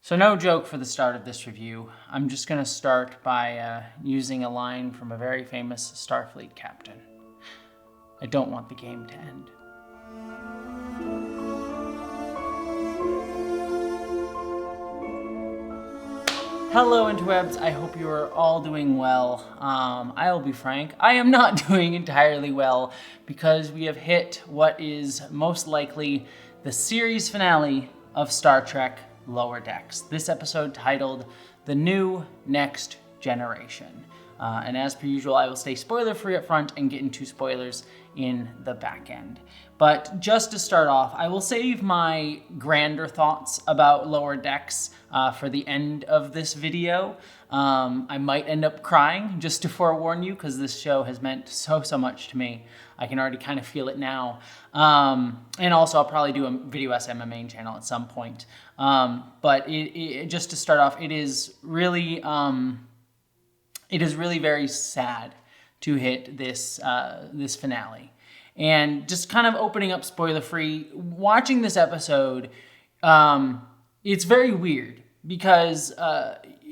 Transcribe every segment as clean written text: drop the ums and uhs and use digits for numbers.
So no joke for the start of this review. I'm just going to start by using a line from a very famous Starfleet captain. I don't want the game to end. Hello interwebs, I hope you are all doing well. I will be frank, I am not doing entirely well because we have hit what is most likely the series finale of Star Trek Lower Decks. This episode titled The New Next Generation. And as per usual, I will stay spoiler free up front and get into spoilers in the back end. But just to start off, I will save my grander thoughts about Lower Decks for the end of this video. I might end up crying, just to forewarn you, because this show has meant so much to me. I can already kind of feel it now. And also I'll probably do a video essay on my main channel at some point. But just to start off, it is really very sad to hit this this finale. And just kind of opening up spoiler-free, watching this episode, it's very weird because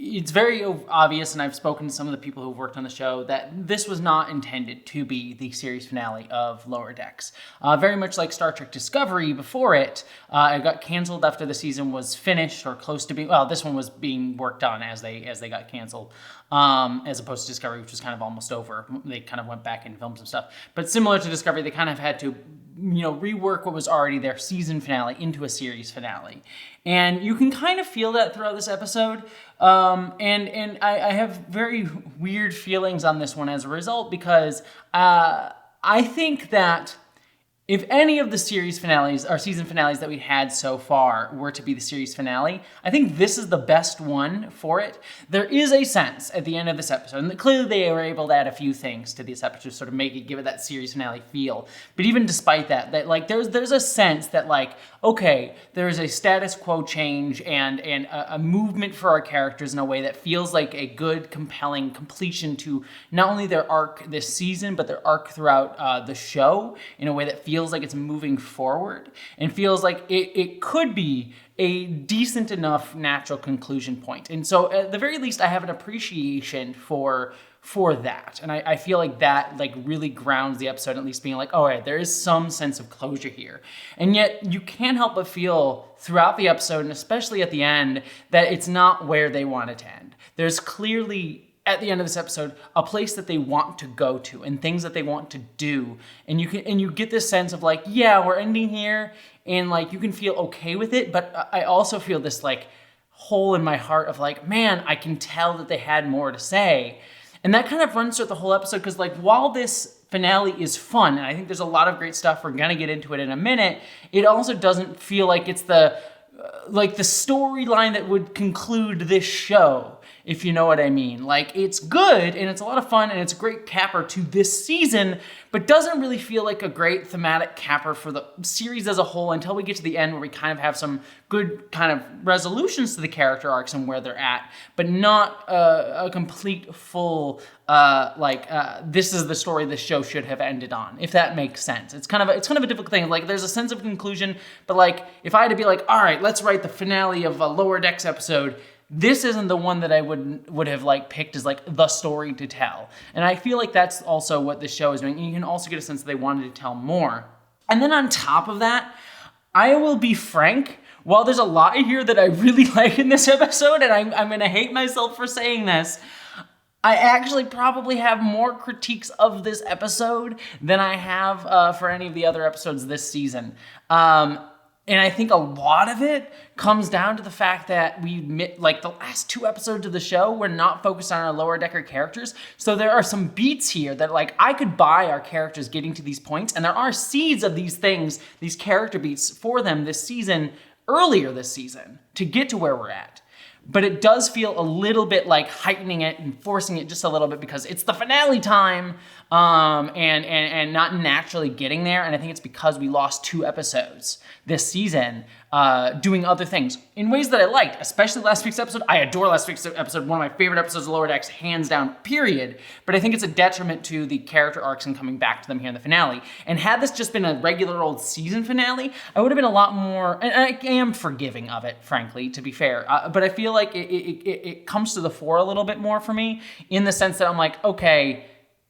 it's very obvious, and I've spoken to some of the people who've worked on the show, that this was not intended to be the series finale of Lower Decks. Very much like Star Trek Discovery before it, it got canceled after the season was finished or close to being, well, this one was being worked on as they got canceled, as opposed to Discovery, which was kind of almost over. They kind of went back and filmed some stuff. But similar to Discovery, they kind of had to, rework what was already their season finale into a series finale. And you can kind of feel that throughout this episode. And I have very weird feelings on this one as a result, because I think that if any of the series finales or season finales that we had so far were to be the series finale, I think this is the best one for it. There is a sense at the end of this episode, and clearly they were able to add a few things to this episode to sort of give it that series finale feel. But even despite that there's a sense that okay, there's a status quo change and a movement for our characters in a way that feels like a good, compelling completion to not only their arc this season, but their arc throughout the show in a way that feels like it's moving forward and feels like it could be a decent enough natural conclusion point. And so at the very least, I have an appreciation for that. And I feel like that really grounds the episode, at least being like, all right, there is some sense of closure here. And yet you can't help but feel throughout the episode, and especially at the end, that it's not where they want it to end. There's clearly, at the end of this episode, a place that they want to go to and things that they want to do. And you get this sense of yeah, we're ending here, and you can feel okay with it. But I also feel this hole in my heart of man, I can tell that they had more to say. And that kind of runs through the whole episode, because while this finale is fun, and I think there's a lot of great stuff, we're gonna get into it in a minute, it also doesn't feel like it's the storyline that would conclude this show, if you know what I mean. It's good, and it's a lot of fun, and it's a great capper to this season, but doesn't really feel like a great thematic capper for the series as a whole until we get to the end, where we kind of have some good kind of resolutions to the character arcs and where they're at, but not a complete, full, this is the story this show should have ended on, if that makes sense. It's kind of a difficult thing. There's a sense of conclusion, but if I had to be all right, let's write the finale of a Lower Decks episode, this isn't the one that I would have picked as the story to tell. And I feel like that's also what this show is doing. And you can also get a sense that they wanted to tell more. And then on top of that, I will be frank, while there's a lot here that I really like in this episode, and I'm gonna hate myself for saying this, I actually probably have more critiques of this episode than I have for any of the other episodes this season. And I think a lot of it comes down to the fact that we admit, the last two episodes of the show, we're not focused on our lower decker characters. So there are some beats here that I could buy our characters getting to these points. And there are seeds of these things, these character beats for them this season, earlier this season, to get to where we're at. But it does feel a little bit like heightening it and forcing it just a little bit because it's the finale time, and not naturally getting there. And I think it's because we lost 2 episodes this season doing other things in ways that I liked, especially last week's episode. I adore last week's episode, one of my favorite episodes of Lower Decks, hands down, period. But I think it's a detriment to the character arcs and coming back to them here in the finale. And had this just been a regular old season finale, I would have been a lot more, and I am forgiving of it, frankly, to be fair. But I feel like it comes to the fore a little bit more for me in the sense that I'm like, okay,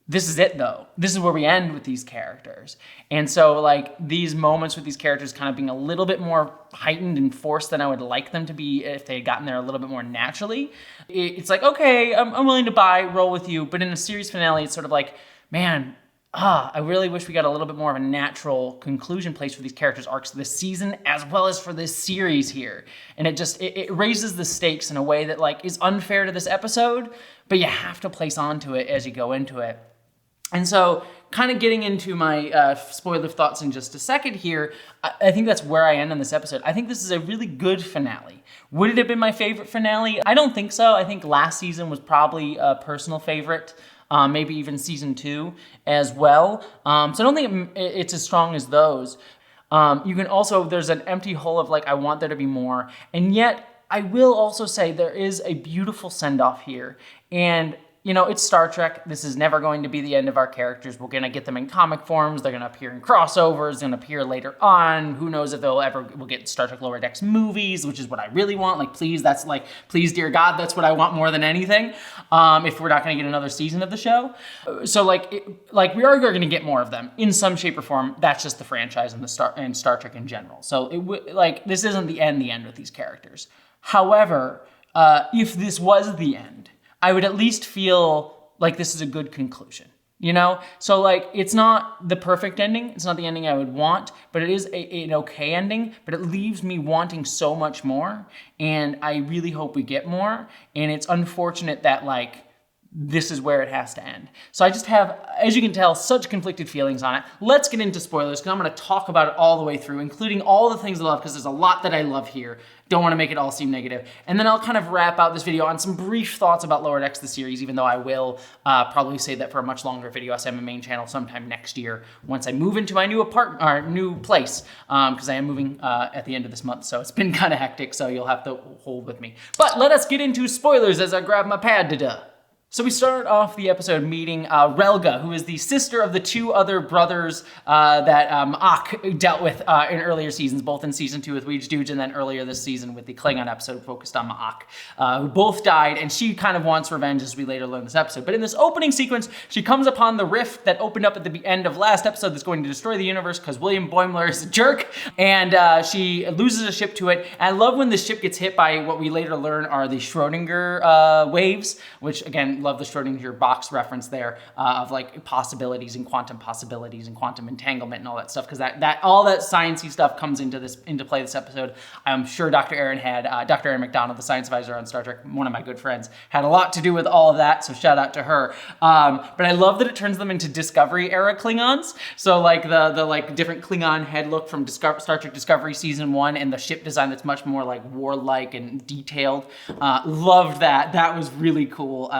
this is it though. This is where we end with these characters. And so like these moments with these characters kind of being a little bit more heightened and forced than I would like them to be if they had gotten there a little bit more naturally. It's like, okay, I'm willing to roll with you. But in a series finale, it's sort of like, man, I really wish we got a little bit more of a natural conclusion place for these characters' arcs this season, as well as for this series here. And it raises the stakes in a way that like is unfair to this episode, but you have to place onto it as you go into it. And so kind of getting into my spoiler thoughts in just a second here, I think that's where I end on this episode. I think this is a really good finale. Would it have been my favorite finale? I don't think so. I think last season was probably a personal favorite. Maybe even season 2 as well. So I don't think it's as strong as those. You can also, there's an empty hole of like, I want there to be more. And yet, I will also say there is a beautiful send-off here. And you know, it's Star Trek. This is never going to be the end of our characters. We're going to get them in comic forms. They're going to appear in crossovers. They're going to appear later on. Who knows if we'll get Star Trek Lower Decks movies, which is what I really want. Like, please, please, dear God, that's what I want more than anything. If we're not going to get another season of the show. So we are going to get more of them in some shape or form. That's just the franchise and Star Trek in general. So this isn't the end with these characters. However, if this was the end, I would at least feel like this is a good conclusion, you know? So like, it's not the perfect ending. It's not the ending I would want, but it is an okay ending, but it leaves me wanting so much more. And I really hope we get more. And it's unfortunate that like, this is where it has to end. So I just have, as you can tell, such conflicted feelings on it. Let's get into spoilers because I'm going to talk about it all the way through, including all the things I love, because there's a lot that I love here. Don't want to make it all seem negative. And then I'll kind of wrap out this video on some brief thoughts about Lower Decks, the series, even though I will probably save that for a much longer video as I have a main channel sometime next year once I move into my new apartment, or new place, because I am moving at the end of this month. So it's been kind of hectic, so you'll have to hold with me. But let us get into spoilers as I grab my pad. So we start off the episode meeting Relga, who is the sister of the 2 other brothers that Ak dealt with in earlier seasons, both in season 2 with Weege Dooge and then earlier this season with the Klingon episode focused on Ma'ak, who both died, and she kind of wants revenge as we later learn this episode. But in this opening sequence, she comes upon the rift that opened up at the end of last episode that's going to destroy the universe because William Boimler is a jerk, and she loses a ship to it. And I love when the ship gets hit by what we later learn are the Schrodinger waves, which again, love the Schrodinger box reference there of like possibilities and quantum entanglement and all that stuff, because that all that sciencey stuff comes into play this episode. I'm sure Dr. Aaron McDonald, the science advisor on Star Trek, one of my good friends, had a lot to do with all of that, so shout out to her. But I love that it turns them into Discovery era Klingons. So like the like different Klingon head look from Star Trek Discovery season 1 and the ship design that's much more like warlike and detailed. Loved that. That was really cool.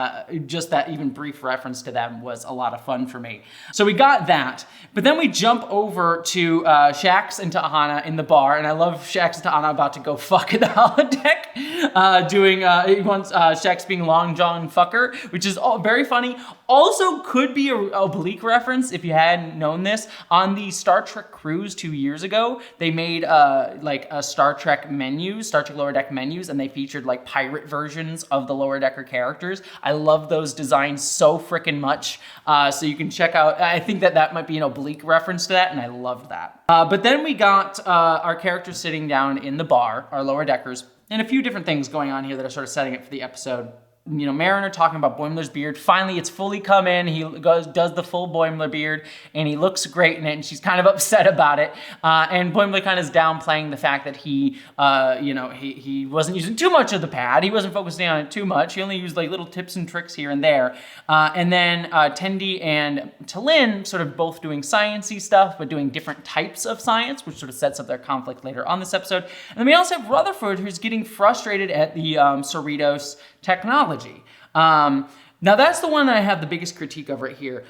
Just that even brief reference to them was a lot of fun for me. So we got that, but then we jump over to Shax and Tahana in the bar, and I love Shax and Tahana about to go fuck at the holodeck, he wants Shax being Long John Fucker, which is all very funny. Also could be a oblique reference, if you hadn't known this, on the Star Trek cruise 2 years ago. They made like a Star Trek Lower Deck menus, and they featured like pirate versions of the Lower Decker characters. I love those designs so freaking much. So you can check out, I think that might be an oblique reference to that, and I loved that. But then we got our characters sitting down in the bar, our Lower Deckers, and a few different things going on here that are sort of setting it for the episode. Mariner talking about Boimler's beard. Finally, it's fully come in. He does the full Boimler beard, and he looks great in it, and she's kind of upset about it. And Boimler kind of is downplaying the fact that he wasn't using too much of the pad. He wasn't focusing on it too much. He only used like little tips and tricks here and there. And then Tendi and T'Lyn sort of both doing science-y stuff, but doing different types of science, which sort of sets up their conflict later on this episode. And then we also have Rutherford, who's getting frustrated at the Cerritos technology. Now that's the one that I have the biggest critique of right here.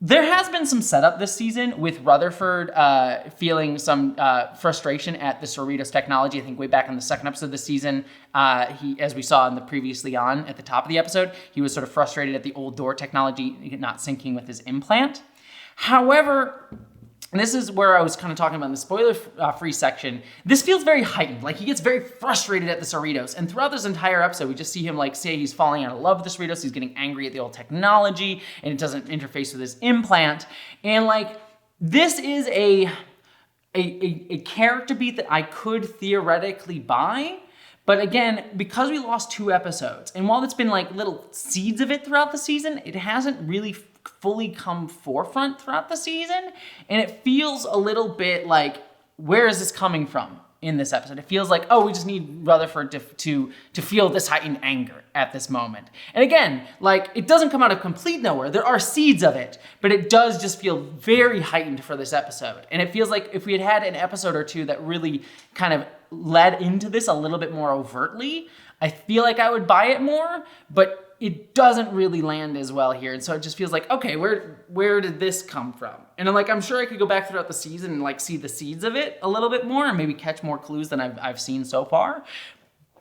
There has been some setup this season with Rutherford feeling some frustration at the Cerritos technology. I think way back in the second episode of the season, he, as we saw in the previously on at the top of the episode, he was sort of frustrated at the old door technology not syncing with his implant. However, and this is where I was kind of talking about in the spoiler-free section. This feels very heightened. Like, he gets very frustrated at the Cerritos. And throughout this entire episode, we just see him, like, say he's falling out of love with the Cerritos. He's getting angry at the old technology, and it doesn't interface with his implant. And, like, this is a character beat that I could theoretically buy. But again, because we lost 2 episodes, and while it's been, like, little seeds of it throughout the season, it hasn't really fully come forefront throughout the season, and it feels a little bit like, where is this coming from in this episode? It feels like, oh, we just need Rutherford to feel this heightened anger at this moment. And again, like, it doesn't come out of complete nowhere. There are seeds of it, but it does just feel very heightened for this episode. And it feels like if we had had an episode or 2 that really kind of led into this a little bit more overtly, I feel like I would buy it more, but it doesn't really land as well here. And so it just feels like, okay, where did this come from? And I'm sure I could go back throughout the season and like see the seeds of it a little bit more and maybe catch more clues than I've seen so far.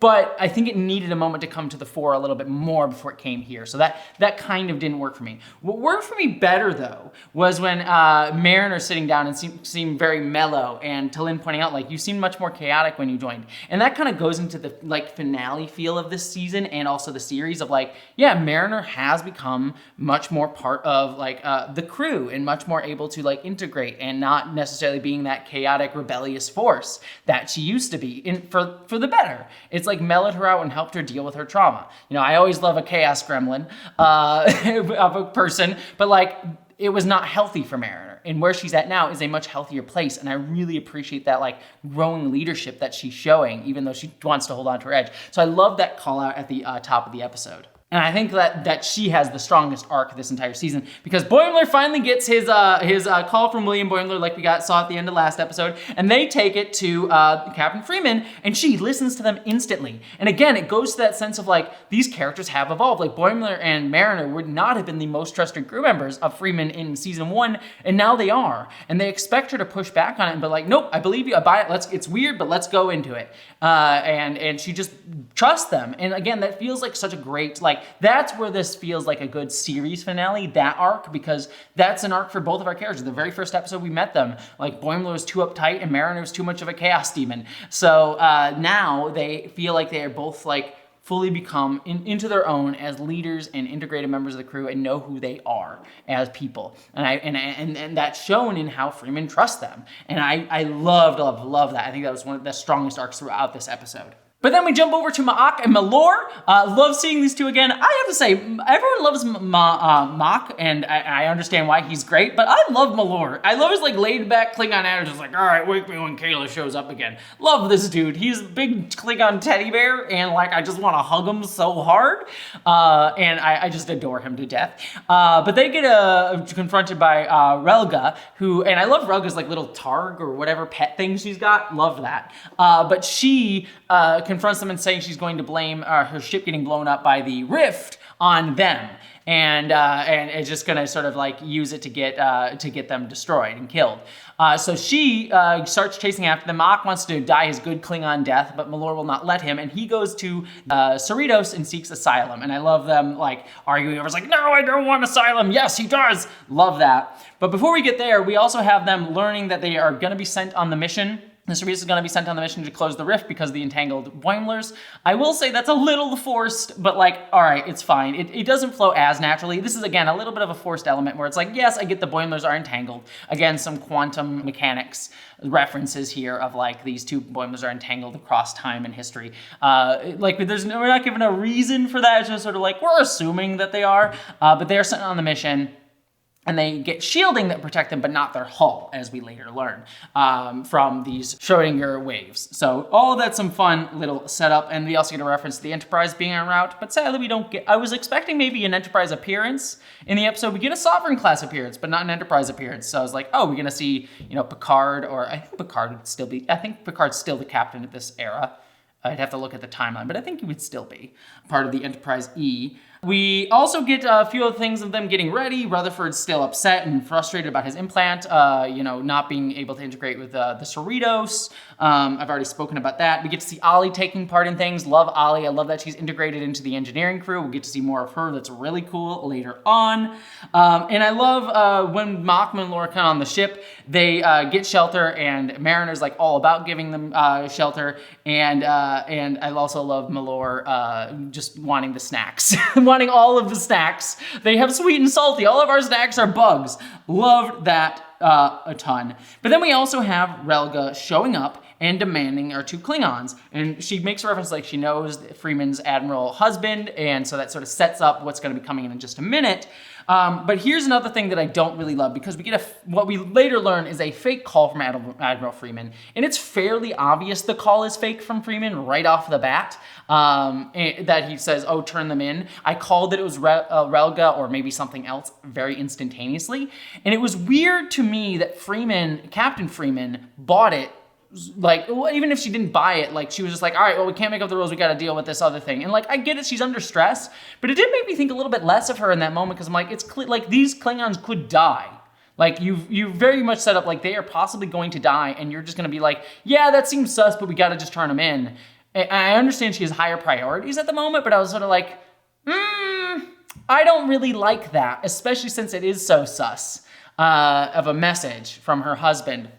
But I think it needed a moment to come to the fore a little bit more before it came here. So that kind of didn't work for me. What worked for me better, though, was when Mariner sitting down and seemed very mellow, and T'Lyn pointing out, like, you seemed much more chaotic when you joined. And that kind of goes into the, like, finale feel of this season and also the series of, like, yeah, Mariner has become much more part of, like, the crew and much more able to, like, integrate and not necessarily being that chaotic, rebellious force that she used to be, for the better. It's like mellowed her out and helped her deal with her trauma. I always love a chaos gremlin of a person, but like, it was not healthy for Mariner. And where she's at now is a much healthier place. And I really appreciate that, like, growing leadership that she's showing, even though she wants to hold on to her edge. So I love that call out at the top of the episode. And I think that she has the strongest arc this entire season, because Boimler finally gets his call from William Boimler, like we saw at the end of last episode, and they take it to Captain Freeman, and she listens to them instantly. And again, it goes to that sense of, like, these characters have evolved. Like, Boimler and Mariner would not have been the most trusted crew members of Freeman in season 1, and now they are. And they expect her to push back on it, but like, nope, I believe you, I buy it. It's weird, but let's go into it. And she just trusts them. And again, that feels like such a great, like, that's where this feels like a good series finale, that arc, because that's an arc for both of our characters. The very first episode we met them, like, Boimler was too uptight and Mariner was too much of a chaos demon. So now they feel like they are both, like, fully become into their own as leaders and integrated members of the crew and know who they are as people. And that's shown in how Freeman trusts them. And I love that. I think that was one of the strongest arcs throughout this episode. But then we jump over to Ma'ak and Malor. Love seeing these two again. I have to say, everyone loves Ma'ak, and I understand why he's great, but I love Malor. I love his, like, laid-back Klingon attitude, just like, all right, wake me when Kayla shows up again. Love this dude. He's a big Klingon teddy bear, and, like, I just want to hug him so hard, and I just adore him to death. But they get confronted by Relga, who, and I love Relga's, like, little Targ or whatever pet thing she's got. Love that. But she confronts them and saying she's going to blame her ship getting blown up by the rift on them, and is just going to sort of, like, use it to get them destroyed and killed. So she starts chasing after them. Ma'ak wants to die his good Klingon death, but Malor will not let him, and he goes to Cerritos and seeks asylum. And I love them, like, arguing over, it's like, no, I don't want asylum. Yes, he does. Love that. But before we get there, we also have them learning that they are going to be sent on the mission The Cerberus is going to be sent on the mission to close the rift because of the entangled Boimlers. I will say that's a little forced, but like, all right, it's fine. It doesn't flow as naturally. This is, again, a little bit of a forced element where it's like, yes, I get the Boimlers are entangled. Again, some quantum mechanics references here of like these two Boimlers are entangled across time and history. We're not given a reason for that. It's just sort of like, we're assuming that they are, but they're sent on the mission. And they get shielding that protect them, but not their hull, as we later learn, from these Schrodinger waves. So all of that's some fun little setup, and we also get a reference to the Enterprise being en route, but sadly we don't get, I was expecting maybe an Enterprise appearance in the episode. We get a Sovereign class appearance, but not an Enterprise appearance. So I was like, oh, we're gonna see, Picard, or I think Picard's still the captain at this era. I'd have to look at the timeline, but I think he would still be part of the Enterprise E. We also get a few other things of them getting ready. Rutherford's still upset and frustrated about his implant, not being able to integrate with the Cerritos. I've already spoken about that. We get to see Ollie taking part in things. Love Ollie. I love that she's integrated into the engineering crew. We'll get to see more of her. That's really cool later on. And I love when Mockman and Laura come on the ship, they get shelter, and Mariner's like all about giving them shelter. And I also love Malore just wanting the snacks. Wanting all of the snacks. They have sweet and salty. All of our snacks are bugs. Loved that a ton. But then we also have Relga showing up and demanding our two Klingons. And she makes a reference like she knows Freeman's admiral husband, and so that sort of sets up what's going to be coming in just a minute. But here's another thing that I don't really love, because we get what we later learn is a fake call from Admiral Freeman, and it's fairly obvious the call is fake from Freeman right off the bat, that he says, oh, turn them in. I called that it was Relga or maybe something else very instantaneously, and it was weird to me that Captain Freeman, bought it. Like, even if she didn't buy it, like, she was just like, all right, well, we can't make up the rules, we got to deal with this other thing. And like, I get it, she's under stress, but it did make me think a little bit less of her in that moment, because I'm like, like these Klingons could die. Like, you very much set up like they are possibly going to die, and you're just going to be like, yeah, that seems sus, but we got to just turn them in. I understand she has higher priorities at the moment, but I was sort of like, I don't really like that, especially since it is so sus of a message from her husband.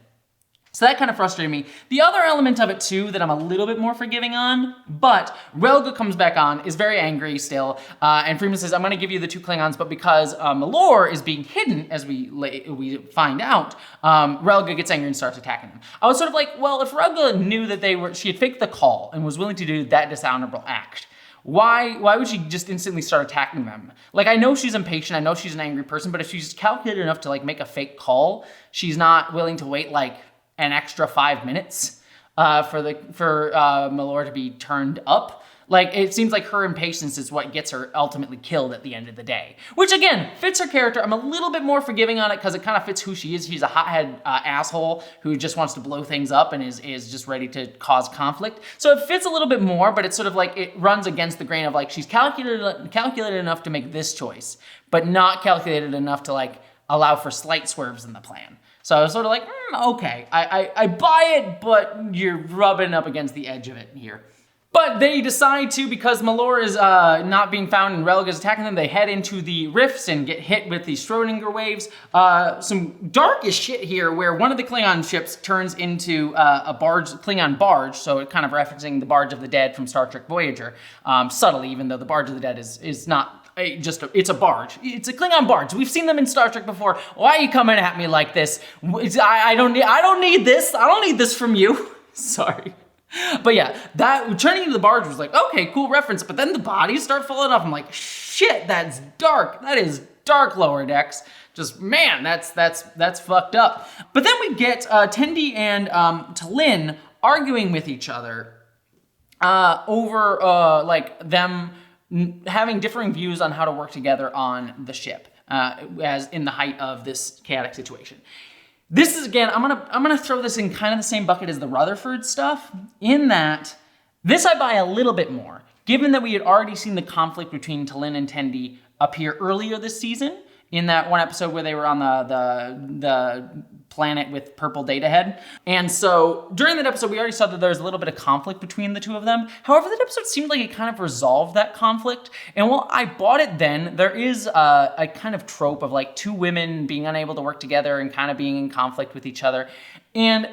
So that kind of frustrated me. The other element of it too that I'm a little bit more forgiving on, but Relga comes back on, is very angry still, and Freeman says, I'm gonna give you the two Klingons, but because Malore is being hidden, as we find out, Relga gets angry and starts attacking him. I was sort of like, well, if Relga knew that she had faked the call and was willing to do that dishonorable act, why would she just instantly start attacking them? Like, I know she's impatient, I know she's an angry person, but if she's calculated enough to like make a fake call, she's not willing to wait like an extra 5 minutes for Malore to be turned up. Like, it seems like her impatience is what gets her ultimately killed at the end of the day. Which, again, fits her character. I'm a little bit more forgiving on it because it kind of fits who she is. She's a hothead asshole who just wants to blow things up and is just ready to cause conflict. So it fits a little bit more, but it's sort of like it runs against the grain of like she's calculated enough to make this choice, but not calculated enough to like allow for slight swerves in the plan. So I was sort of like, okay, I buy it, but you're rubbing up against the edge of it here. But they decide to, because Malore is not being found and Relga's attacking them, they head into the rifts and get hit with these Schrodinger waves. Some dark as shit here, where one of the Klingon ships turns into a Klingon barge, so it kind of referencing the Barge of the Dead from Star Trek Voyager, subtly, even though the Barge of the Dead is not it's a barge. It's a Klingon barge. We've seen them in Star Trek before. Why are you coming at me like this? I don't need this. I don't need this from you. Sorry. But yeah, that turning into the barge was like, okay, cool reference. But then the bodies start falling off. I'm like, shit, that's dark. That is dark Lower Decks. Just, man, that's fucked up. But then we get Tendi and T'Lyn arguing with each other over like them having differing views on how to work together on the ship, as in the height of this chaotic situation. This is, again, I'm gonna throw this in kind of the same bucket as the Rutherford stuff, in that this I buy a little bit more, given that we had already seen the conflict between T'Lyn and Tendi appear earlier this season, in that one episode where they were on the planet with purple data head. And so during that episode, we already saw that there was a little bit of conflict between the two of them. However, that episode seemed like it kind of resolved that conflict. And while I bought it then, there is a kind of trope of like two women being unable to work together and kind of being in conflict with each other. And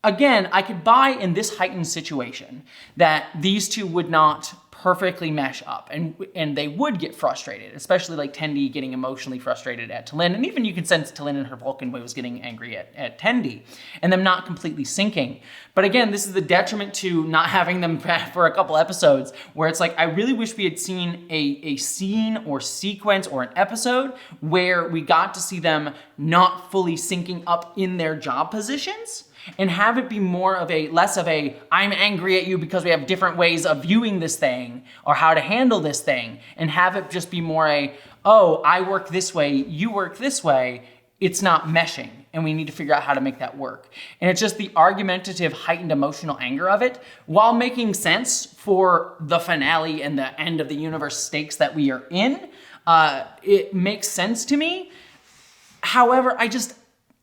again, I could buy in this heightened situation that these two would not perfectly mesh up and they would get frustrated, especially like Tendi getting emotionally frustrated at T'Lyn. And even you can sense T'Lyn in her Vulcan way was getting angry at Tendi and them not completely syncing. But again, this is the detriment to not having them for a couple episodes where it's like, I really wish we had seen a scene or sequence or an episode where we got to see them not fully syncing up in their job positions, and have it be less of a, I'm angry at you because we have different ways of viewing this thing or how to handle this thing, and have it just be more oh, I work this way, you work this way. It's not meshing, and we need to figure out how to make that work. And it's just the argumentative, heightened emotional anger of it, while making sense for the finale and the end of the universe stakes that we are in. It makes sense to me. However,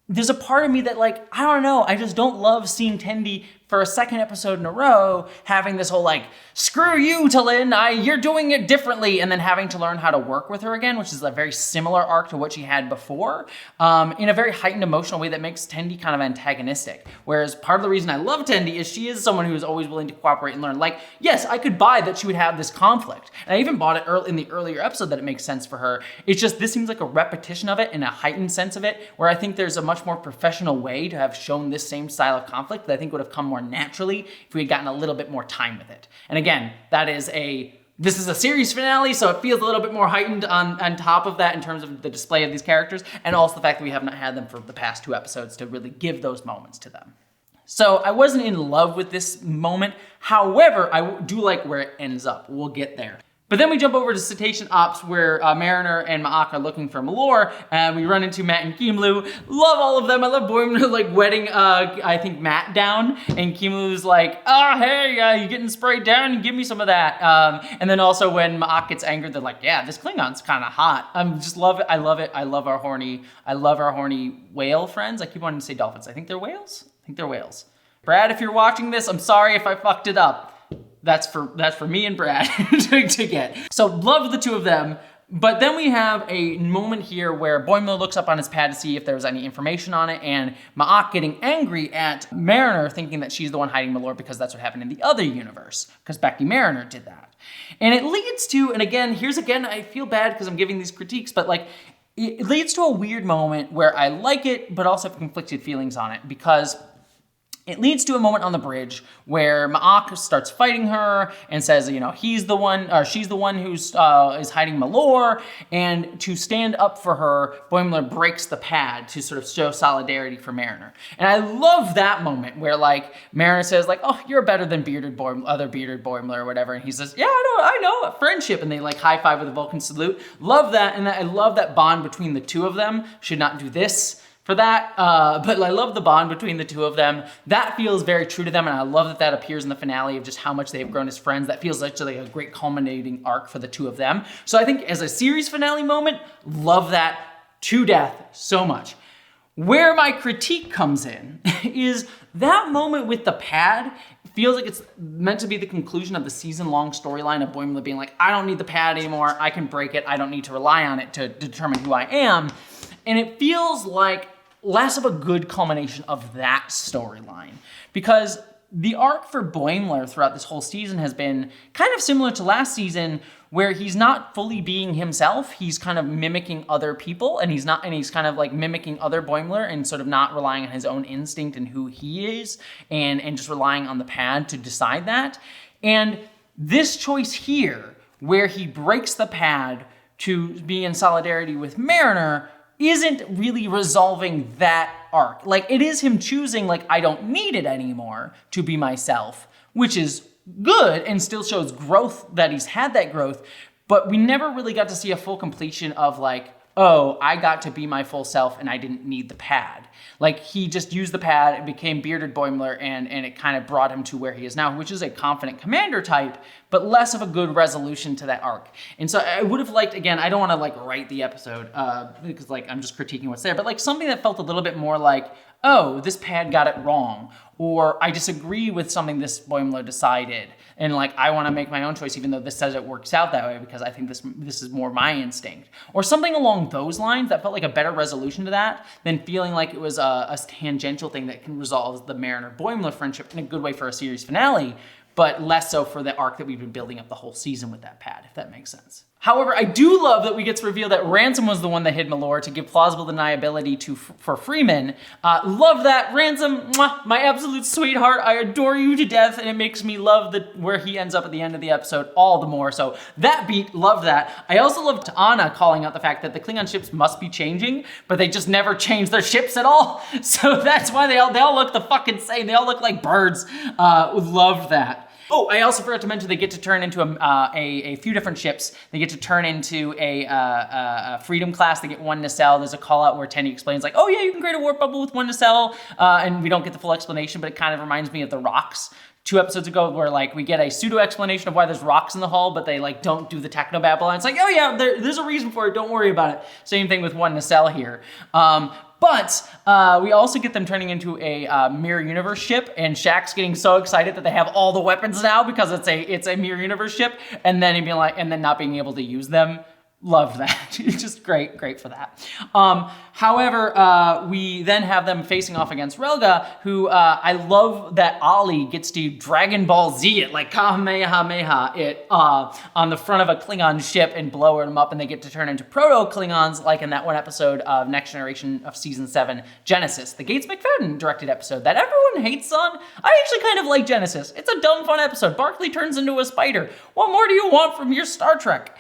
there's a part of me that like, I don't know, I just don't love seeing Tendi for a second episode in a row, having this whole like, screw you, T'Lyn, you're doing it differently, and then having to learn how to work with her again, which is a very similar arc to what she had before, in a very heightened emotional way that makes Tendi kind of antagonistic. Whereas part of the reason I love Tendi is she is someone who is always willing to cooperate and learn. Like, yes, I could buy that she would have this conflict. And I even bought it in the earlier episode that it makes sense for her. It's just, this seems like a repetition of it and a heightened sense of it, where I think there's a much more professional way to have shown this same style of conflict that I think would have come more naturally if we had gotten a little bit more time with it. And again, this is a series finale, so it feels a little bit more heightened on top of that in terms of the display of these characters, and also the fact that we have not had them for the past 2 episodes to really give those moments to them. So I wasn't in love with this moment. However, I do like where it ends up. We'll get there. But then we jump over to Cetacean Ops, where Mariner and Ma'ak are looking for Malor, and we run into Matt and Kimlu. Love all of them. I love Boimler like wetting, I think, Matt down, and Kimlu's like, hey, you getting sprayed down? You give me some of that. And then also when Ma'ak gets angered, they're like, yeah, this Klingon's kind of hot. Just love it. I love it. I love our horny whale friends. I keep wanting to say dolphins. I think they're whales. Brad, if you're watching this, I'm sorry if I fucked it up. That's for me and Brad to get. So love the two of them. But then we have a moment here where Boimler looks up on his pad to see if there was any information on it, and Ma'ak getting angry at Mariner, thinking that she's the one hiding Malor because that's what happened in the other universe, because Becky Mariner did that. And it leads to, and again, I feel bad because I'm giving these critiques, but like, it leads to a weird moment where I like it, but also have conflicted feelings on it, because it leads to a moment on the bridge where Ma'ak starts fighting her and says, he's the one, or she's the one who's is hiding Malor, and to stand up for her, Boimler breaks the pad to sort of show solidarity for Mariner. And I love that moment where like Mariner says like, oh, you're better than other bearded Boimler or whatever, and he says, yeah, I know, friendship, and they like high five with a Vulcan salute. Love that, and I love that bond between the two of them. Should not do this for that, but I love the bond between the two of them. That feels very true to them, and I love that appears in the finale of just how much they've grown as friends. That feels actually like a great culminating arc for the two of them. So I think as a series finale moment, love that to death so much. Where my critique comes in is that moment with the pad feels like it's meant to be the conclusion of the season-long storyline of Boimler being like, I don't need the pad anymore, I can break it, I don't need to rely on it to determine who I am. And it feels like less of a good culmination of that storyline, because the arc for Boimler throughout this whole season has been kind of similar to last season, where he's not fully being himself. He's kind of mimicking other people, and he's kind of like mimicking other Boimler and sort of not relying on his own instinct and who he is, and just relying on the pad to decide that. And this choice here, where he breaks the pad to be in solidarity with Mariner, isn't really resolving that arc. Like, it is him choosing, like, I don't need it anymore to be myself, which is good and still shows growth, that he's had that growth, but we never really got to see a full completion of like, oh, I got to be my full self and I didn't need the pad. Like, he just used the pad and became bearded Boimler, and it kind of brought him to where he is now, which is a confident commander type, but less of a good resolution to that arc. And so I would have liked, again, I don't want to like write the episode because like I'm just critiquing what's there, but like something that felt a little bit more like oh, this pad got it wrong, or I disagree with something this Boimler decided, and like I want to make my own choice even though this says it works out that way because I think this is more my instinct, or something along those lines that felt like a better resolution to that than feeling like it was a tangential thing that can resolve the Mariner-Boimler friendship in a good way for a series finale, but less so for the arc that we've been building up the whole season with that pad, if that makes sense. However, I do love that we get to reveal that Ransom was the one that hid Malor to give plausible deniability for Freeman. Love that. Ransom, mwah, my absolute sweetheart. I adore you to death, and it makes me love where he ends up at the end of the episode all the more. So that beat, love that. I also loved Anna calling out the fact that the Klingon ships must be changing, but they just never change their ships at all. So that's why they all look the fucking same. They all look like birds. Loved that. Oh, I also forgot to mention they get to turn into a few different ships. They get to turn into a Freedom class. They get one nacelle. There's a call out where Tendy explains like, oh yeah, you can create a warp bubble with one nacelle. And we don't get the full explanation, but it kind of reminds me of the rocks 2 episodes ago where like we get a pseudo explanation of why there's rocks in the hull, but they like don't do the technobabble. And it's like, oh yeah, there's a reason for it. Don't worry about it. Same thing with one nacelle here. But we also get them turning into a mirror universe ship, and Shaq's getting so excited that they have all the weapons now because it's a mirror universe ship, and then not being able to use them. Love that. It's just great for that. However, we then have them facing off against Relga, who I love that Ollie gets to Dragon Ball Z it, like Kamehameha it on the front of a Klingon ship and blow them up, and they get to turn into proto-Klingons, like in that one episode of Next Generation of Season 7, Genesis, the Gates McFadden directed episode that everyone hates on. I actually kind of like Genesis. It's a dumb, fun episode. Barclay turns into a spider. What more do you want from your Star Trek?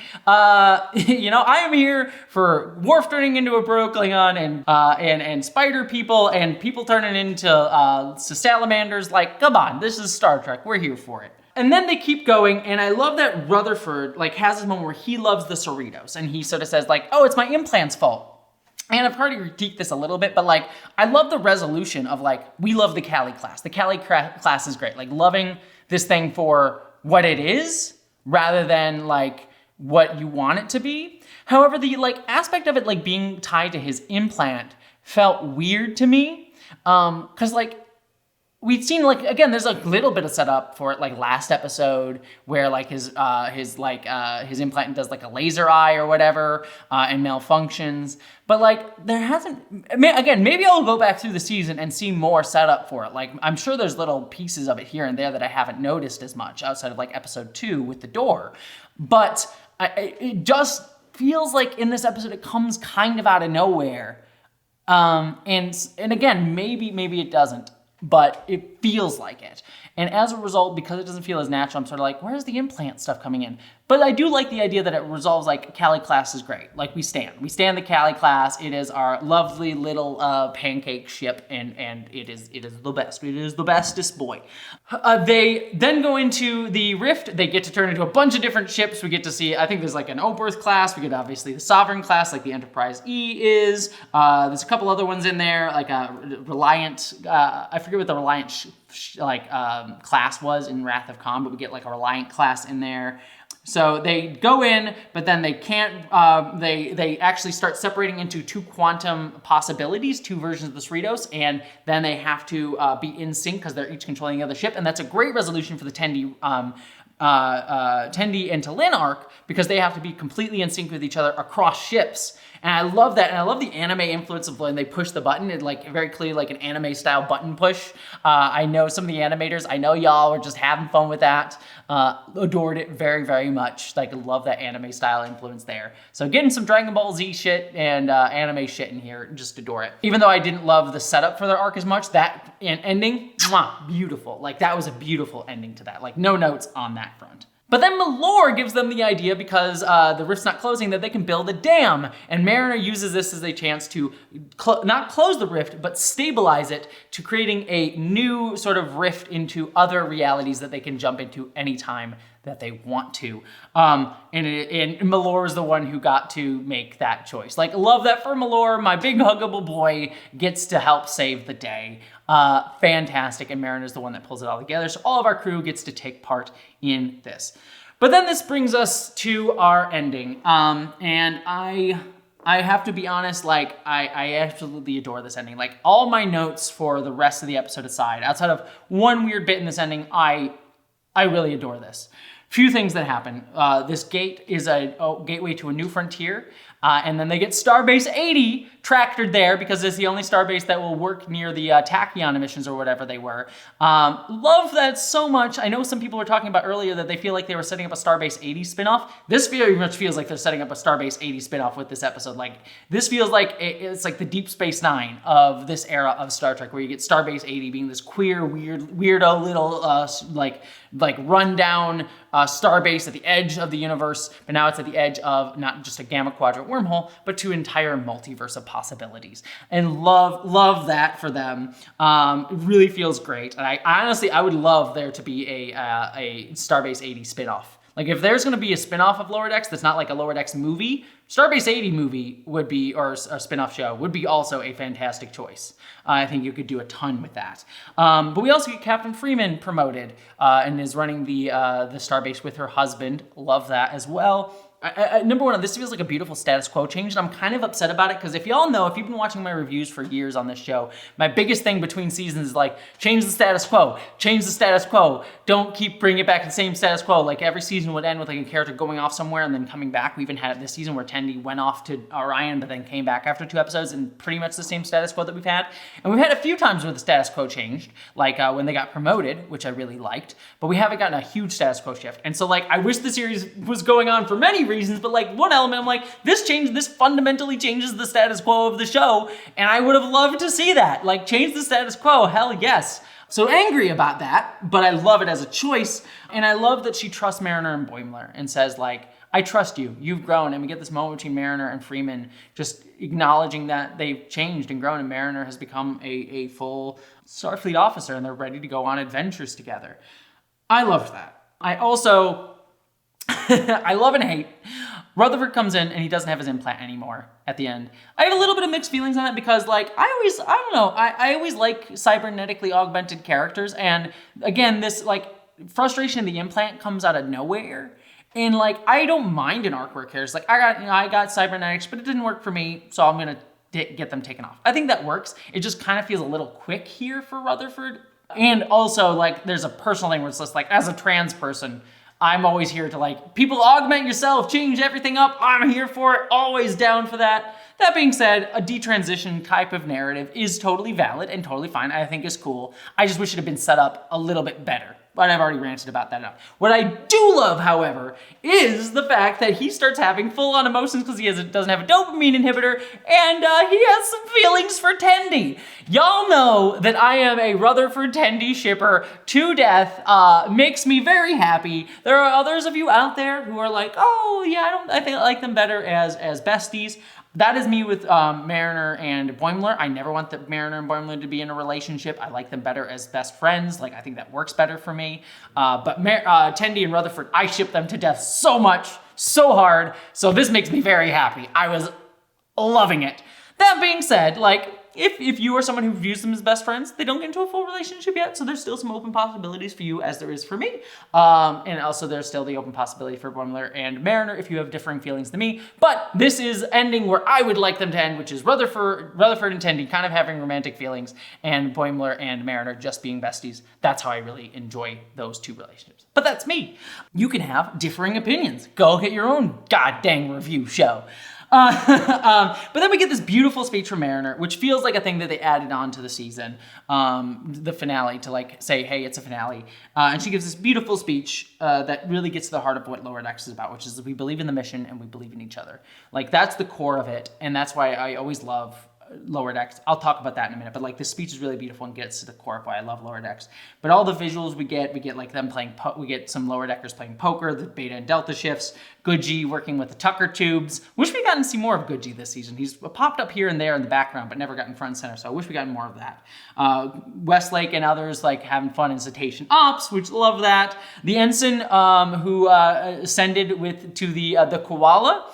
You know, I am here for Worf turning into a proto-Klingon and spider people and people turning into salamanders. Like, come on, this is Star Trek. We're here for it. And then they keep going, and I love that Rutherford like has this moment where he loves the Cerritos, and he sort of says like, oh, it's my implant's fault. And I've already critiqued this a little bit, but like, I love the resolution of like, we love the Cali class. The Cali class is great. Like loving this thing for what it is rather than like what you want it to be. However, the like aspect of it like being tied to his implant felt weird to me. Cause like we'd seen like, again, there's a little bit of setup for it like last episode where like his implant does like a laser eye or whatever, and malfunctions. But like there hasn't, again, maybe I'll go back through the season and see more setup for it. Like I'm sure there's little pieces of it here and there that I haven't noticed as much outside of like episode 2 with the door. But it just feels like in this episode it comes kind of out of nowhere, and again maybe it doesn't, but it feels like it. And as a result, because it doesn't feel as natural, I'm sort of like, where's the implant stuff coming in? But I do like the idea that it resolves like Cali class is great. Like we stand the Cali class. It is our lovely little pancake ship, and it is the best. It is the bestest boy. They then go into the Rift. They get to turn into a bunch of different ships. We get to see, I think there's like an Oberth class. We get obviously the Sovereign class, like the Enterprise E is. There's a couple other ones in there, like a Reliant. I forget what the Reliant class was in Wrath of Khan, but we get like a Reliant class in there. So they go in, but then they can't, they actually start separating into 2 quantum possibilities, 2 versions of the Cerritos, and then they have to be in sync because they're each controlling the other ship, and that's a great resolution for the Tendi and T'Lyn arc, because they have to be completely in sync with each other across ships. And I love that, and I love the anime influence of when they push the button. It like very clearly like an anime style button push. I know some of the animators, I know y'all were just having fun with that. Adored it very, very much. Like love that anime style influence there. So getting some Dragon Ball Z shit and anime shit in here, just adore it. Even though I didn't love the setup for their arc as much, that ending, mwah, beautiful. Like that was a beautiful ending to that. Like no notes on that front. But then Malor gives them the idea, because the rift's not closing, that they can build a dam. And Mariner uses this as a chance to not close the rift, but stabilize it to creating a new sort of rift into other realities that they can jump into anytime that they want to. And Malor is the one who got to make that choice. Like, love that for Malor. My big huggable boy gets to help save the day. Fantastic, and Mariner's the one that pulls it all together, so all of our crew gets to take part in this. But then this brings us to our ending, and I I have to be honest, like, I absolutely adore this ending. Like, all my notes for the rest of the episode aside, outside of one weird bit in this ending, I really adore this. Few things that happen. This gate is a gateway to a new frontier, and then they get Starbase 80 tractored there because it's the only starbase that will work near the tachyon emissions or whatever they were. Love that so much. I know some people were talking about earlier that they feel like they were setting up a Starbase 80 spinoff. This very much feels like they're setting up a Starbase 80 spinoff with this episode. Like, this feels like it's like the Deep Space Nine of this era of Star Trek, where you get Starbase 80 being this queer, weirdo little like rundown starbase at the edge of the universe, but now it's at the edge of not just a gamma quadrant wormhole, but to entire multiverse of possibilities. And love that for them. It really feels great. And I would love there to be a Starbase 80 spinoff. Like, if there's going to be a spinoff of Lower Decks that's not like a Lower Decks movie, Starbase 80 movie would be, or a spinoff show, would be also a fantastic choice. I think you could do a ton with that. But we also get Captain Freeman promoted and is running the Starbase with her husband. Love that as well. Number one, this feels like a beautiful status quo change, and I'm kind of upset about it because if y'all know, if you've been watching my reviews for years on this show, my biggest thing between seasons is like, change the status quo, don't keep bringing it back to the same status quo. Like, every season would end with like a character going off somewhere and then coming back. We even had it this season where Tendi went off to Orion but then came back after 2 episodes, and pretty much the same status quo that we've had. And we've had a few times where the status quo changed, like when they got promoted, which I really liked, but we haven't gotten a huge status quo shift. And so, like, I wish the series was going on for many reasons, but like one element, I'm like, this fundamentally changes the status quo of the show, and I would have loved to see that. Like, change the status quo, hell yes. So angry about that, but I love it as a choice, and I love that she trusts Mariner and Boimler and says, like, I trust you, you've grown, and we get this moment between Mariner and Freeman just acknowledging that they've changed and grown, and Mariner has become a full Starfleet officer, and they're ready to go on adventures together. I loved that. I also I love and hate. Rutherford comes in and he doesn't have his implant anymore at the end. I have a little bit of mixed feelings on it because, like, I always like cybernetically augmented characters, and again, this like frustration of the implant comes out of nowhere. And like, I don't mind an arc where characters like, I got cybernetics, but it didn't work for me, so I'm gonna get them taken off. I think that works. It just kind of feels a little quick here for Rutherford. And also, like, there's a personal thing where it's just like, as a trans person, I'm always here to, like, people augment yourself, change everything up. I'm here for it, always down for that. That being said, a detransition type of narrative is totally valid and totally fine. I think is cool. I just wish it had been set up a little bit better. But I've already ranted about that enough. What I do love, however, is the fact that he starts having full-on emotions because he doesn't have a dopamine inhibitor, and he has some feelings for Tendi. Y'all know that I am a Rutherford Tendi shipper to death. Makes me very happy. There are others of you out there who are like, oh yeah, I think I like them better as besties. That is me with Mariner and Boimler. I never want Mariner and Boimler to be in a relationship. I like them better as best friends. Like, I think that works better for me. But Tendi and Rutherford, I ship them to death so much, so hard. So this makes me very happy. I was loving it. That being said, like, if you are someone who views them as best friends, they don't get into a full relationship yet, so there's still some open possibilities for you as there is for me. And also there's still the open possibility for Boimler and Mariner if you have differing feelings than me. But this is ending where I would like them to end, which is Rutherford and Tendi kind of having romantic feelings, and Boimler and Mariner just being besties. That's how I really enjoy those two relationships. But that's me. You can have differing opinions. Go get your own goddamn review show. But then we get this beautiful speech from Mariner, which feels like a thing that they added on to the season, the finale, to like say, hey, it's a finale. And she gives this beautiful speech that really gets to the heart of what Lower Decks is about, which is that we believe in the mission and we believe in each other. Like, that's the core of it, and that's why I always love Lower Decks. I'll talk about that in a minute, but like, this speech is really beautiful and gets to the core of why I love Lower Decks. But all the visuals we get like them playing, we get some Lower Deckers playing poker, the Beta and Delta shifts, Goodgie working with the Tucker tubes. Wish we gotten to see more of Goodgie this season. He's popped up here and there in the background, but never gotten front and center, so I wish we gotten more of that. Westlake and others like having fun in Cetacean Ops, which love that. The ensign who ascended to the koala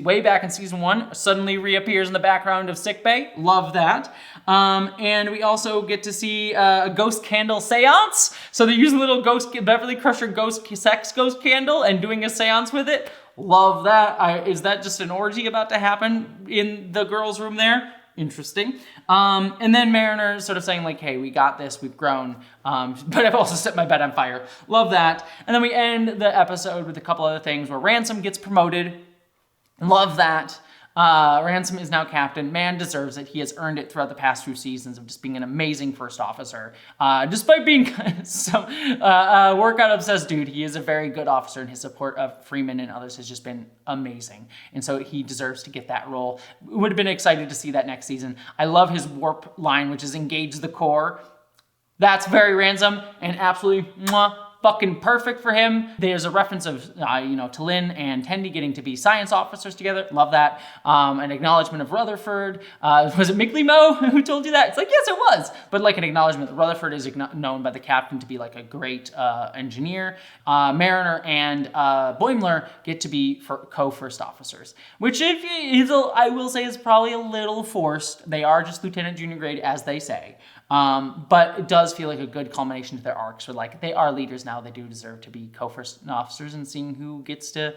way back in season 1 suddenly reappears in the background of sickbay. Love that. And we also get to see a ghost candle seance. So they're using a little Beverly Crusher sex ghost candle and doing a seance with it. Love that. Is that just an orgy about to happen in the girls' room there? Interesting. And then Mariner sort of saying like, hey, we got this, we've grown, but I've also set my bed on fire. Love that. And then we end the episode with a couple other things where Ransom gets promoted. Love that. Ransom is now captain. Man deserves it. He has earned it throughout the past few seasons of just being an amazing first officer. Despite being some workout obsessed dude, he is a very good officer, and his support of Freeman and others has just been amazing. And so he deserves to get that role. Would have been excited to see that next season. I love his warp line, which is engage the core. That's very Ransom and absolutely fucking perfect for him. There's a reference of, T'Lyn and Tendi getting to be science officers together. Love that. An acknowledgement of Rutherford. Was it Mickey Mo who told you that? It's like, yes, it was. But like an acknowledgement that Rutherford is known by the captain to be like a great engineer. Mariner and Boimler get to be co-first officers, which I will say is probably a little forced. They are just lieutenant junior grade, as they say. But it does feel like a good culmination to their arcs where like they are leaders now. They do deserve to be co-first officers, and seeing who gets the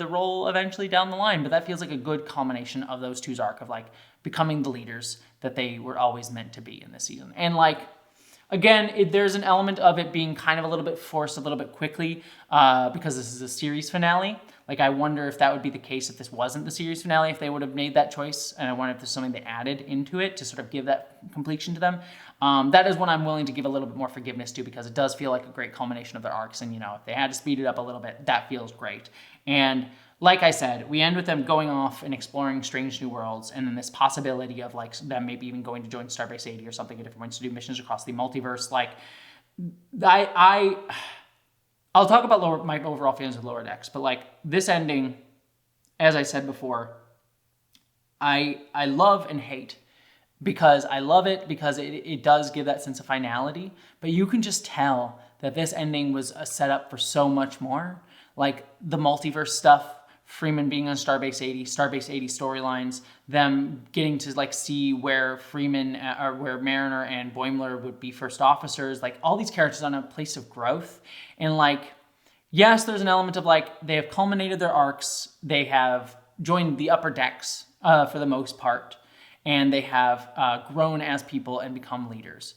role eventually down the line. But that feels like a good culmination of those two's arc of like becoming the leaders that they were always meant to be in this season. And like, again, there's an element of it being kind of a little bit forced a little bit quickly because this is a series finale. Like, I wonder if that would be the case if this wasn't the series finale, if they would have made that choice. And I wonder if there's something they added into it to sort of give that completion to them. That is one I'm willing to give a little bit more forgiveness to, because it does feel like a great culmination of their arcs. And, if they had to speed it up a little bit, that feels great. And like I said, we end with them going off and exploring strange new worlds, and then this possibility of like them maybe even going to join Starbase 80 or something at different points to do missions across the multiverse. Like, I'll talk about my overall feelings with Lower Decks, but like this ending, as I said before, I love and hate, because I love it because it does give that sense of finality, but you can just tell that this ending was a setup for so much more. Like the multiverse stuff, Freeman being on Starbase 80 storylines, them getting to like see where Freeman or where Mariner and Boimler would be first officers, like all these characters on a place of growth. And like, yes, there's an element of like, they have culminated their arcs, they have joined the upper decks for the most part, and they have grown as people and become leaders.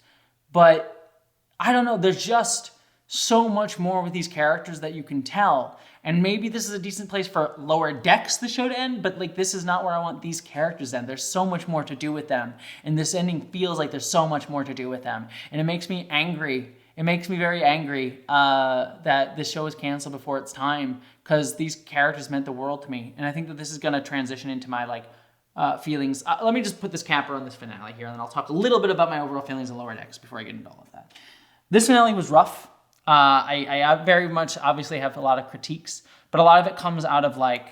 But I don't know, there's just so much more with these characters that you can tell. And maybe this is a decent place for Lower Decks, the show, to end, but like this is not where I want these characters to end. There's so much more to do with them. And this ending feels like there's so much more to do with them. And it makes me angry. It makes me very angry that this show was canceled before its time, because these characters meant the world to me. And I think that this is going to transition into my like feelings. Let me just put this capper on this finale here, and then I'll talk a little bit about my overall feelings in Lower Decks before I get into all of that. This finale was rough. I very much obviously have a lot of critiques, but a lot of it comes out of like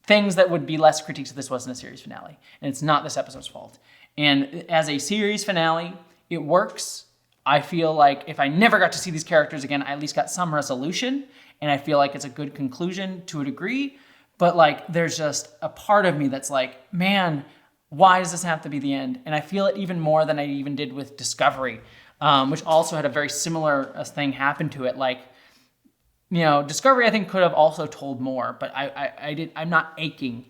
things that would be less critiques if this wasn't a series finale. And it's not this episode's fault. And as a series finale, it works. I feel like if I never got to see these characters again, I at least got some resolution. And I feel like it's a good conclusion to a degree. But like, there's just a part of me that's like, man, why does this have to be the end? And I feel it even more than I even did with Discovery. Which also had a very similar thing happen to it. Like, Discovery I think could have also told more, but I'm not aching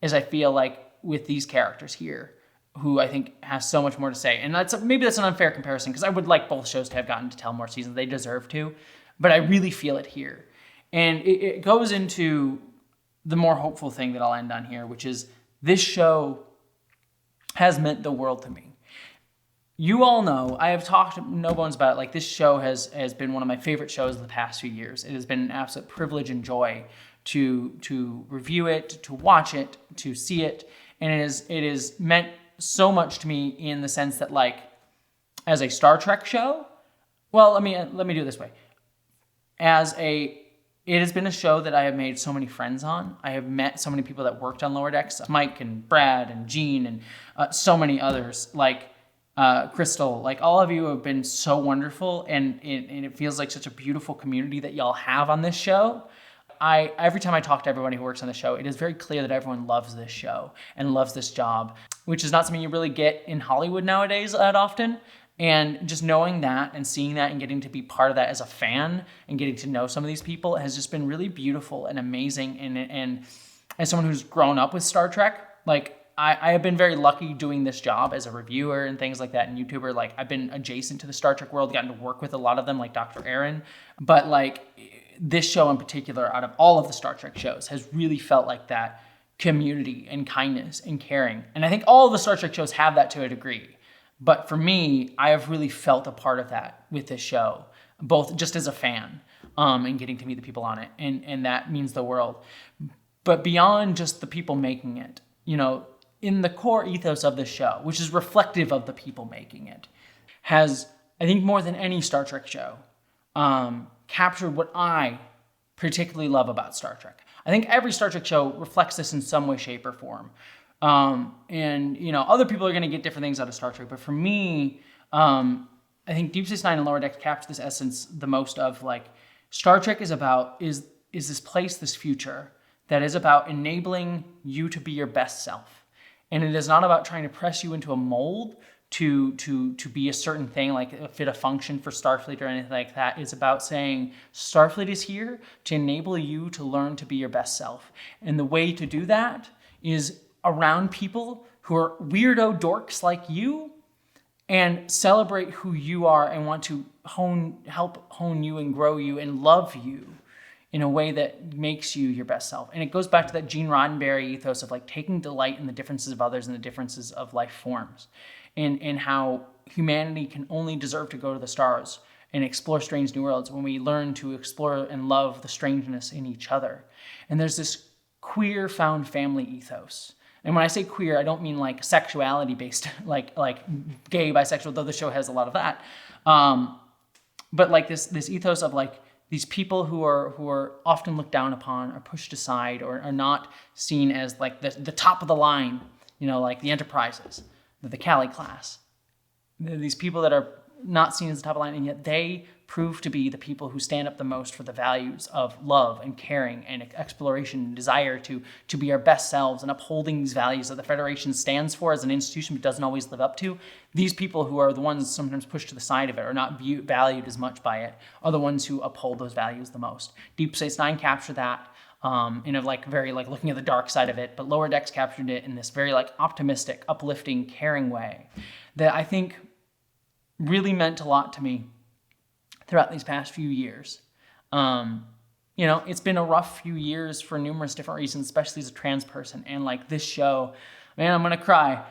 as I feel like with these characters here, who I think has so much more to say. And maybe that's an unfair comparison, because I would like both shows to have gotten to tell more seasons. They deserve to, but I really feel it here. And it goes into the more hopeful thing that I'll end on here, which is this show has meant the world to me. You all know, I have talked no bones about it, like this show has been one of my favorite shows of the past few years. It has been an absolute privilege and joy to review it, to watch it, to see it. And it is meant so much to me in the sense that like, as a Star Trek show, well, let me do it this way. It has been a show that I have made so many friends on. I have met so many people that worked on Lower Decks, Mike and Brad and Gene and so many others, like Crystal, like all of you have been so wonderful, and it feels like such a beautiful community that y'all have on this show. Every time I talk to everybody who works on the show, it is very clear that everyone loves this show and loves this job, which is not something you really get in Hollywood nowadays that often. And just knowing that and seeing that and getting to be part of that as a fan and getting to know some of these people has just been really beautiful and amazing. And as someone who's grown up with Star Trek, like I have been very lucky doing this job as a reviewer and things like that and YouTuber. Like I've been adjacent to the Star Trek world, gotten to work with a lot of them, like Dr. Aaron. But like this show in particular, out of all of the Star Trek shows, has really felt like that community and kindness and caring. And I think all of the Star Trek shows have that to a degree. But for me, I have really felt a part of that with this show, both just as a fan and getting to meet the people on it. And that means the world. But beyond just the people making it, you know, in the core ethos of this show, which is reflective of the people making it, has, I think more than any Star Trek show, captured what I particularly love about Star Trek. I think every Star Trek show reflects this in some way, shape, or form. And, you know, other people are going to get different things out of Star Trek. But for me, I think Deep Space Nine and Lower Decks capture this essence the most of, like, Star Trek is about, is this place, this future, that is about enabling you to be your best self. And it is not about trying to press you into a mold to be a certain thing, like fit a function for Starfleet or anything like that. It's about saying Starfleet is here to enable you to learn to be your best self. And the way to do that is around people who are weirdo dorks like you and celebrate who you are and want to help hone you and grow you and love you in a way that makes you your best self. And it goes back to that Gene Roddenberry ethos of like taking delight in the differences of others and the differences of life forms, and how humanity can only deserve to go to the stars and explore strange new worlds when we learn to explore and love the strangeness in each other. And there's this queer found family ethos. And when I say queer, I don't mean like sexuality based, like gay, bisexual, though the show has a lot of that. But like this ethos of like these people who are often looked down upon or pushed aside or are not seen as like the top of the line, you know, like the Enterprises, the Cali class. These people that are not seen as the top of the line, and yet they prove to be the people who stand up the most for the values of love and caring and exploration and desire to be our best selves and upholding these values that the Federation stands for as an institution but doesn't always live up to. These people who are the ones sometimes pushed to the side of it or not valued as much by it are the ones who uphold those values the most. Deep Space Nine captured that in a like very like looking at the dark side of it, but Lower Decks captured it in this very like optimistic, uplifting, caring way that I think really meant a lot to me throughout these past few years. You know, it's been a rough few years for numerous different reasons, especially as a trans person. And like this show, man, I'm gonna cry.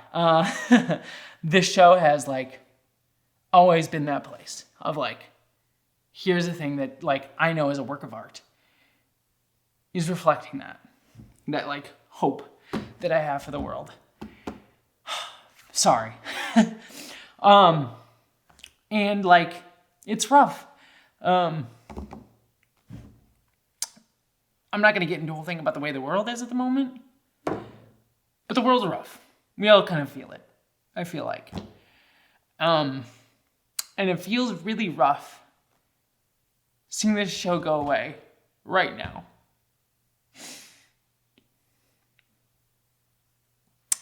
This show has like always been that place of like, here's a thing that like I know is a work of art, is reflecting that like hope that I have for the world. Sorry. And like, it's rough. I'm not going to get into a whole thing about the way the world is at the moment, but the world's rough. We all kind of feel it, I feel like. And it feels really rough seeing this show go away right now.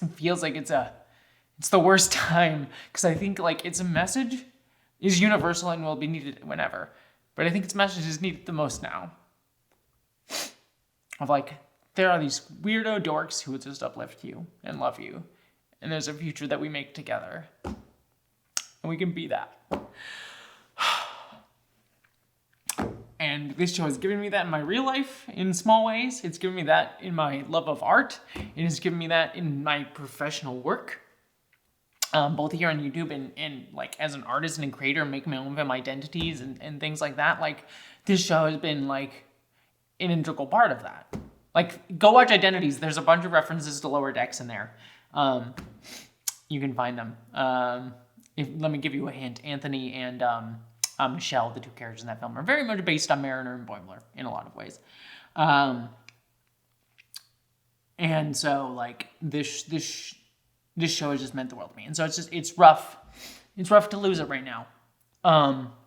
It feels like it's the worst time, because I think like its message is universal and will be needed whenever. But I think its message is needed the most now. Of like, there are these weirdo dorks who will just uplift you and love you. And there's a future that we make together. And we can be that. And this show has given me that in my real life in small ways. It's given me that in my love of art. It has given me that in my professional work. Both here on YouTube and like as an artist and a creator, making my own identities and things like that. Like this show has been like an integral part of that. Like go watch Identities. There's a bunch of references to Lower Decks in there. You can find them. Let me give you a hint. Anthony and Michelle, the two characters in that film, are very much based on Mariner and Boimler in a lot of ways. And so like this show has just meant the world to me. And so it's rough. It's rough to lose it right now.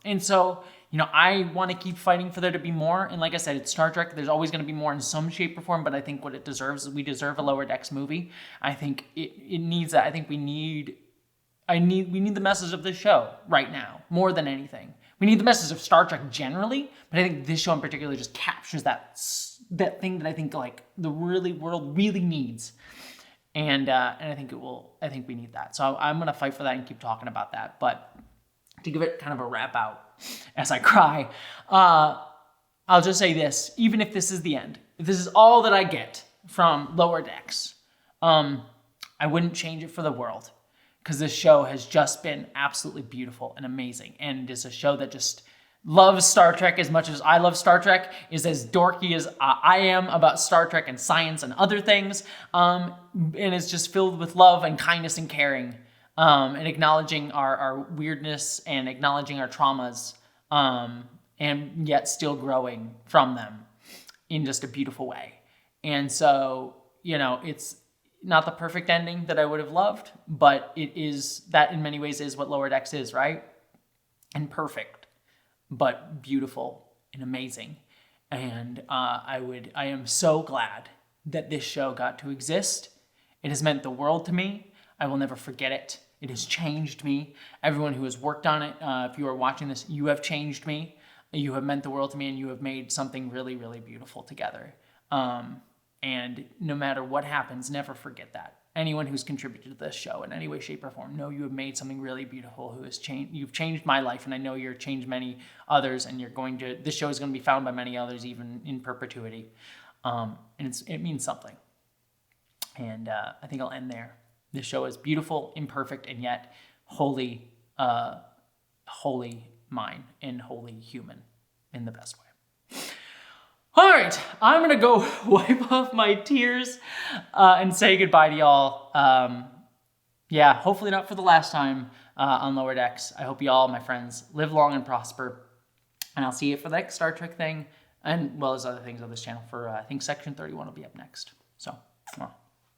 And so, you know, I want to keep fighting for there to be more. And like I said, it's Star Trek. There's always going to be more in some shape or form, but I think what it deserves is we deserve a Lower Decks movie. I think it needs that. I think we need we need the message of this show right now more than anything. We need the message of Star Trek generally, but I think this show in particular just captures that thing that I think like the world really needs. And I think I think we need that. So I'm going to fight for that and keep talking about that. But to give it kind of a wrap out as I cry, I'll just say this. Even if this is the end, if this is all that I get from Lower Decks, I wouldn't change it for the world, because this show has just been absolutely beautiful and amazing. And it's a show that just loves Star Trek as much as I love Star Trek, is as dorky as I am about Star Trek and science and other things. And it's just filled with love and kindness and caring, and acknowledging our weirdness and acknowledging our traumas, and yet still growing from them in just a beautiful way. And so, it's not the perfect ending that I would have loved, but it is, that in many ways is what Lower Decks is, right? Imperfect, but beautiful and amazing. And I am so glad that this show got to exist. It has meant the world to me. I will never forget it. It has changed me. Everyone who has worked on it, if you are watching this, you have changed me. You have meant the world to me, and you have made something really, really beautiful together. And no matter what happens, never forget that. Anyone who's contributed to this show in any way, shape, or form, know you have made something really beautiful. You've changed my life, and I know you're changed many others, and this show is going to be found by many others, even in perpetuity. And it means something. And I think I'll end there. This show is beautiful, imperfect, and yet wholly mine and wholly human in the best way. All right, I'm going to go wipe off my tears and say goodbye to y'all. Hopefully not for the last time on Lower Decks. I hope y'all, my friends, live long and prosper. And I'll see you for the next Star Trek thing, and well as other things on this channel for, I think Section 31 will be up next. So, well.